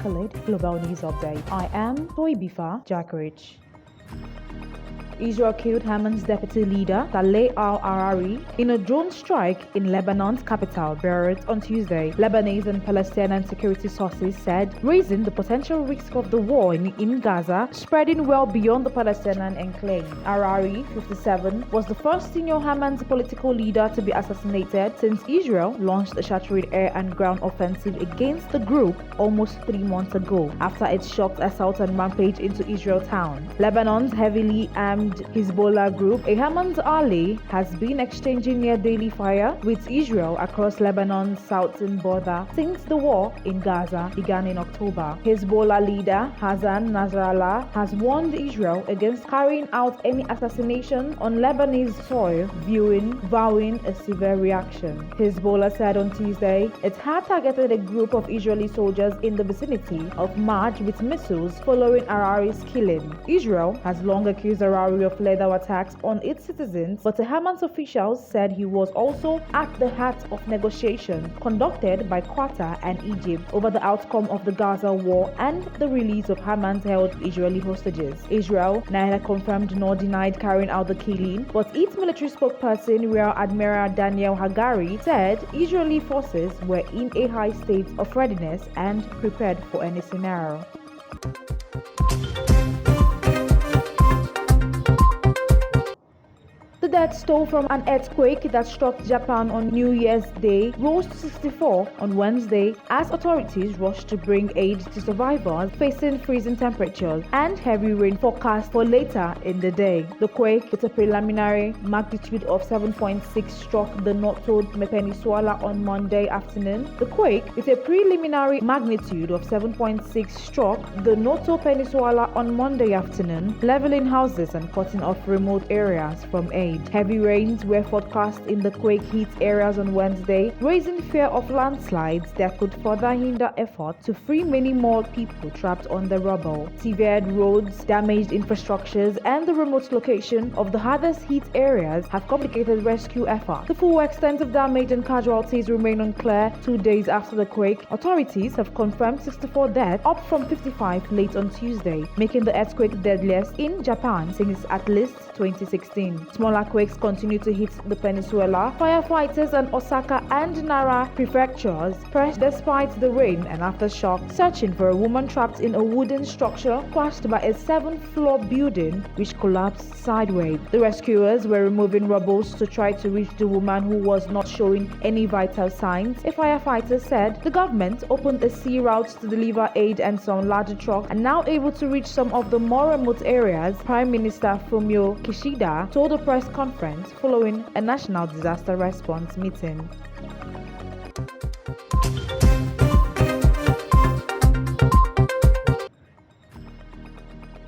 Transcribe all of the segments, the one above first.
Accolade Global News Update. I am Toibifa Jakarich. Israel killed Haman's deputy leader, Saleh al-Arari, in a drone strike in Lebanon's capital, Beirut, on Tuesday. Lebanese and Palestinian security sources said, raising the potential risk of the war in Gaza spreading well beyond the Palestinian enclave. Arari, 57, was the first senior Haman's political leader to be assassinated since Israel launched a shattered air and ground offensive against the group almost 3 months ago, after its shocked assault and rampage into Israel town. Lebanon's heavily armed Hezbollah group, a Haman's ally, has been exchanging near daily fire with Israel across Lebanon's southern border since the war in Gaza began in October. Hezbollah leader Hassan Nasrallah has warned Israel against carrying out any assassination on Lebanese soil, vowing a severe reaction. Hezbollah said on Tuesday it had targeted a group of Israeli soldiers in the vicinity of Marj with missiles following Arari's killing. Israel has long accused Arari of lethal attacks on its citizens, but the Hamas officials said he was also at the heart of negotiations conducted by Qatar and Egypt over the outcome of the Gaza war and the release of Hamas-held Israeli hostages. Israel neither confirmed nor denied carrying out the killing, but its military spokesperson, Rear Admiral Daniel Hagari, said Israeli forces were in a high state of readiness and prepared for any scenario. The death toll from an earthquake that struck Japan on New Year's Day rose to 64 on Wednesday as authorities rushed to bring aid to survivors facing freezing temperatures and heavy rain forecast for later in the day. The quake, with a preliminary magnitude of 7.6, struck the Noto Peninsula on Monday afternoon. The quake, with a preliminary magnitude of 7.6, struck the Noto Peninsula on Monday afternoon, leveling houses and cutting off remote areas from aid. Heavy rains were forecast in the quake-hit areas on Wednesday, raising fear of landslides that could further hinder efforts to free many more people trapped on the rubble. Severed roads, damaged infrastructures, and the remote location of the hardest-hit areas have complicated rescue efforts. The full extent of damage and casualties remain unclear 2 days after the quake. Authorities have confirmed 64 deaths, up from 55 late on Tuesday, making the earthquake the deadliest in Japan since at least 2016. Smaller quakes continue to hit the peninsula. Firefighters in Osaka and Nara prefectures pressed despite the rain and aftershock, searching for a woman trapped in a wooden structure crushed by a 7th-floor building which collapsed sideways. The rescuers were removing rubble to try to reach the woman, who was not showing any vital signs. A firefighter said the government opened a sea route to deliver aid and some larger trucks are now able to reach some of the more remote areas. Prime Minister Fumio Kishida told a press conference following a national disaster response meeting.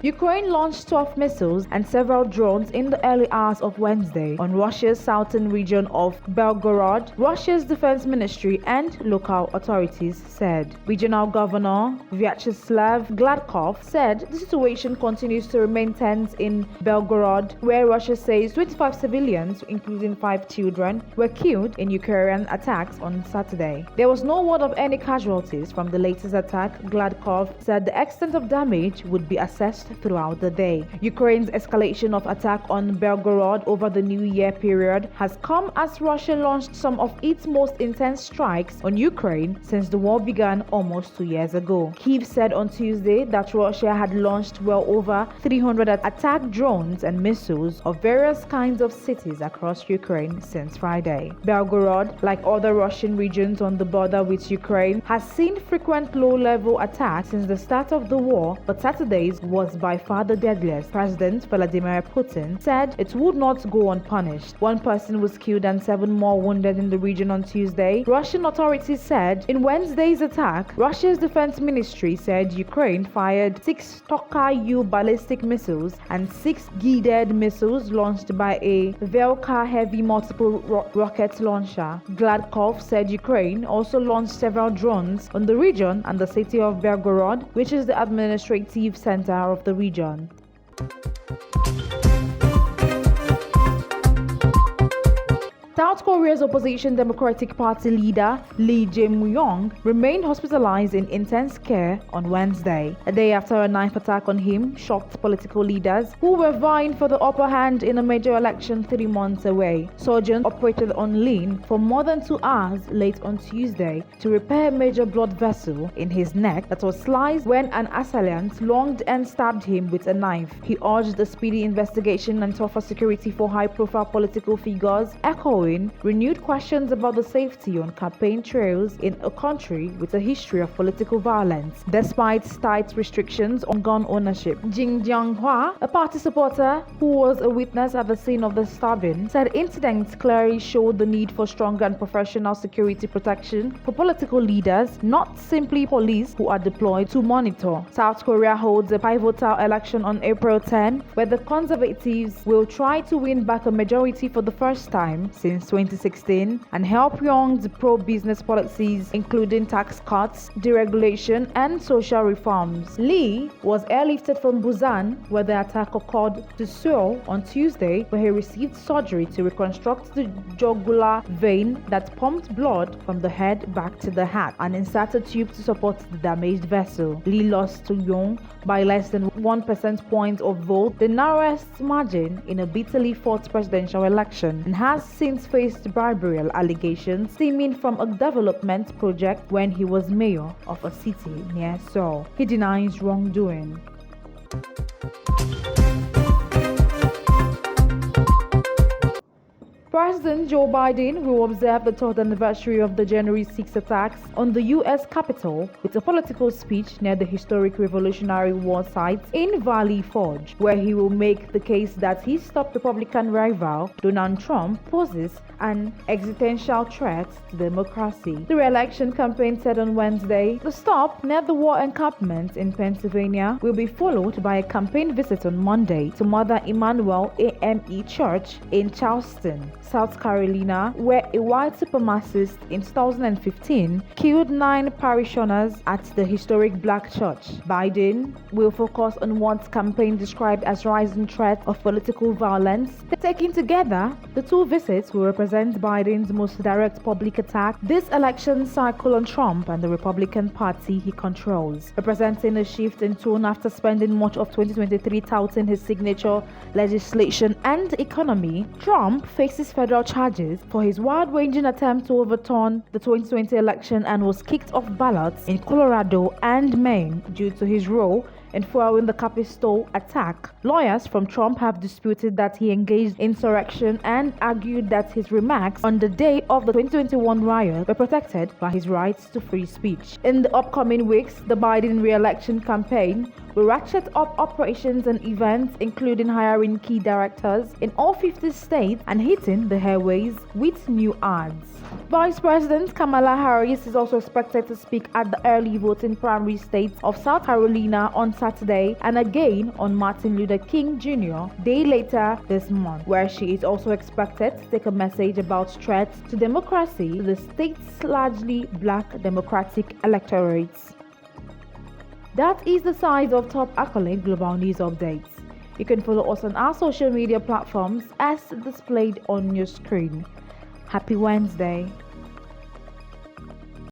Ukraine launched 12 missiles and several drones in the early hours of Wednesday on Russia's southern region of Belgorod, Russia's defense ministry and local authorities said. Regional Governor Vyacheslav Gladkov said the situation continues to remain tense in Belgorod, where Russia says 25 civilians, including 5 children, were killed in Ukrainian attacks on Saturday. There was no word of any casualties from the latest attack. Gladkov said the extent of damage would be assessed throughout the day. Ukraine's escalation of attack on Belgorod over the New Year period has come as Russia launched some of its most intense strikes on Ukraine since the war began almost 2 years ago. Kyiv said on Tuesday that Russia had launched well over 300 attack drones and missiles of various kinds of cities across Ukraine since Friday. Belgorod, like other Russian regions on the border with Ukraine, has seen frequent low-level attacks since the start of the war, but Saturday's was by far the deadliest. President Vladimir Putin said it would not go unpunished. 1 person was killed and 7 more wounded in the region on Tuesday, Russian authorities said. In Wednesday's attack, Russia's defense ministry said Ukraine fired 6 Toka-U ballistic missiles and 6 guided missiles launched by a Velka heavy multiple rocket launcher. Gladkov said Ukraine also launched several drones on the region and the city of Belgorod, which is the administrative center of the region. South Korea's opposition Democratic Party leader Lee Jae-myung remained hospitalized in intense care on Wednesday, a day after a knife attack on him shocked political leaders who were vying for the upper hand in a major election 3 months away. Surgeons operated on Lee for more than 2 hours late on Tuesday to repair a major blood vessel in his neck that was sliced when an assailant lunged and stabbed him with a knife. He urged a speedy investigation and tougher security for high-profile political figures, echoing renewed questions about the safety on campaign trails in a country with a history of political violence. Despite tight restrictions on gun ownership, Jin Jianghua, a party supporter who was a witness at the scene of the stabbing, said incidents clearly showed the need for stronger and professional security protection for political leaders, not simply police who are deployed to monitor. South Korea holds a pivotal election on April 10, where the conservatives will try to win back a majority for the first time since 2016 and help Pyongyang's pro-business policies, including tax cuts, deregulation, and social reforms. Lee was airlifted from Busan, where the attack occurred, to Seoul on Tuesday, where he received surgery to reconstruct the jugular vein that pumped blood from the head back to the heart and insert a tube to support the damaged vessel. Lee lost to Young by less than 1 percentage point of vote, the narrowest margin in a bitterly fought presidential election, and has since faced bribery allegations stemming from a development project when he was mayor of a city near Seoul. He denies wrongdoing. President Joe Biden will observe the 3rd anniversary of the January 6 attacks on the U.S. Capitol with a political speech near the historic Revolutionary War site in Valley Forge, where he will make the case that his top Republican rival, Donald Trump, poses an existential threat to democracy. The re-election campaign said on Wednesday the stop near the war encampment in Pennsylvania will be followed by a campaign visit on Monday to Mother Emanuel AME Church in Charleston, South Carolina, where a white supremacist in 2015 killed 9 parishioners at the historic black church. Biden will focus on what campaign described as rising threat of political violence. Taken together, the 2 visits will represent Biden's most direct public attack this election cycle on Trump and the Republican Party he controls, representing a shift in tone after spending much of 2023 touting his signature legislation and economy. Trump faces federal charges for his wide-ranging attempt to overturn the 2020 election and was kicked off ballots in Colorado and Maine due to his role in following the Capitol attack. Lawyers from Trump have disputed that he engaged in insurrection and argued that his remarks on the day of the 2021 riot were protected by his rights to free speech. In the upcoming weeks, the Biden re-election campaign will ratchet up operations and events, including hiring key directors in all 50 states and hitting the airways with new ads. Vice President Kamala Harris is also expected to speak at the early voting primary states of South Carolina on Saturday and again on Martin Luther King Jr. Day later this month, where she is also expected to take a message about threats to democracy to the state's largely black Democratic electorates. That is the size of top accolade global news updates. You can follow us on our social media platforms as displayed on your screen. Happy Wednesday.